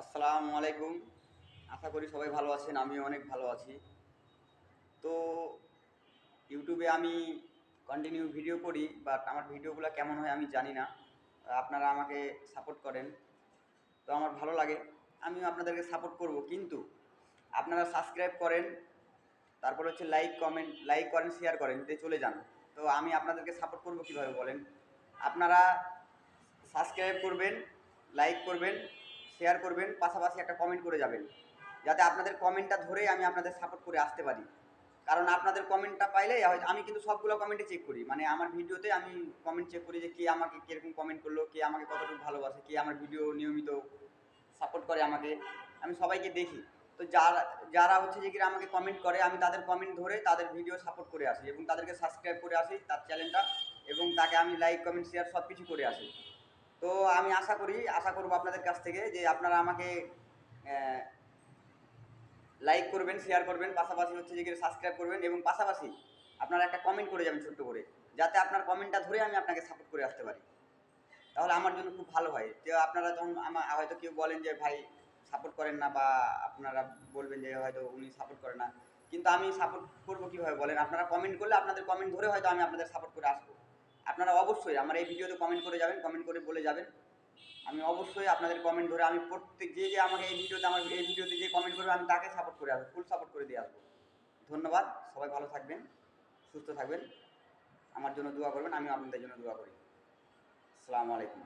আসসালামু আলাইকুম। আশা করি সবাই ভালো আছেন, আমিও অনেক ভালো আছি। তো ইউটিউবে আমি কন্টিনিউ ভিডিও করি, বাট আমার ভিডিওগুলো কেমন হয় আমি জানি না। আপনারা আমাকে সাপোর্ট করেন, তো আমার ভালো লাগে। আমিও আপনাদেরকে সাপোর্ট করব, কিন্তু আপনারা সাবস্ক্রাইব করেন, তারপর হচ্ছে লাইক করেন, শেয়ার করেন, দিয়ে চলে যান। তো আমি আপনাদেরকে সাপোর্ট করব কীভাবে বলেন? আপনারা সাবস্ক্রাইব করবেন, লাইক করবেন, শেয়ার করবেন, পাশাপাশি একটা কমেন্ট করে যাবেন, যাতে আপনাদের কমেন্টটা ধরেই আমি আপনাদের সাপোর্ট করে আসতে পারি। কারণ আপনাদের কমেন্টটা পাইলে আমি কিন্তু সবগুলো কমেন্টে চেক করি, মানে আমার ভিডিওতে আমি কমেন্ট চেক করি যে কে আমাকে কীরকম কমেন্ট করলো, কে আমাকে কতটুকু ভালোবাসে, কে আমার ভিডিও নিয়মিত সাপোর্ট করে আমাকে, আমি সবাইকে দেখি। তো যারা যারা হচ্ছে যে কি আমাকে কমেন্ট করে, আমি তাদের কমেন্ট ধরে তাদের ভিডিও সাপোর্ট করে আসি এবং তাদেরকে সাবস্ক্রাইব করে আসি তার চ্যানেলটা, এবং তাকে আমি লাইক কমেন্ট শেয়ার সব কিছু করে আসি। তো আমি আশা করব আপনাদের কাছ থেকে যে আপনারা আমাকে লাইক করবেন, শেয়ার করবেন, পাশাপাশি হচ্ছে যে সাবস্ক্রাইব করবেন, এবং পাশাপাশি আপনারা একটা কমেন্ট করে যাবেন ছোট্ট করে, যাতে আপনার কমেন্টটা ধরে আমি আপনাকে সাপোর্ট করে আসতে পারি। তাহলে আমার জন্য খুব ভালো হয়। যে আপনারা যখন হয়তো কেউ বলেন যে ভাই সাপোর্ট করেন না, বা আপনারা বলবেন যে হয়তো উনি সাপোর্ট করে না, কিন্তু আমি সাপোর্ট করবো কীভাবে বলেন? আপনারা কমেন্ট করলে আপনাদের কমেন্ট ধরে হয়তো আমি আপনাদের সাপোর্ট করে আসবো। আপনারা অবশ্যই আমার এই ভিডিওতে কমেন্ট করে যাবেন, কমেন্ট করে বলে যাবেন। আমি অবশ্যই আপনাদের কমেন্ট ধরে আমি প্রত্যেক যে আমাকে আমার এই ভিডিওতে যে কমেন্ট করবে আমি তাকে সাপোর্ট করে আসবো, ফুল সাপোর্ট করে দিয়ে আসবো। ধন্যবাদ। সবাই ভালো থাকবেন, সুস্থ থাকবেন, আমার জন্য দোয়া করবেন, আমিও আপনাদের জন্য দোয়া করি। আসসালামু আলাইকুম।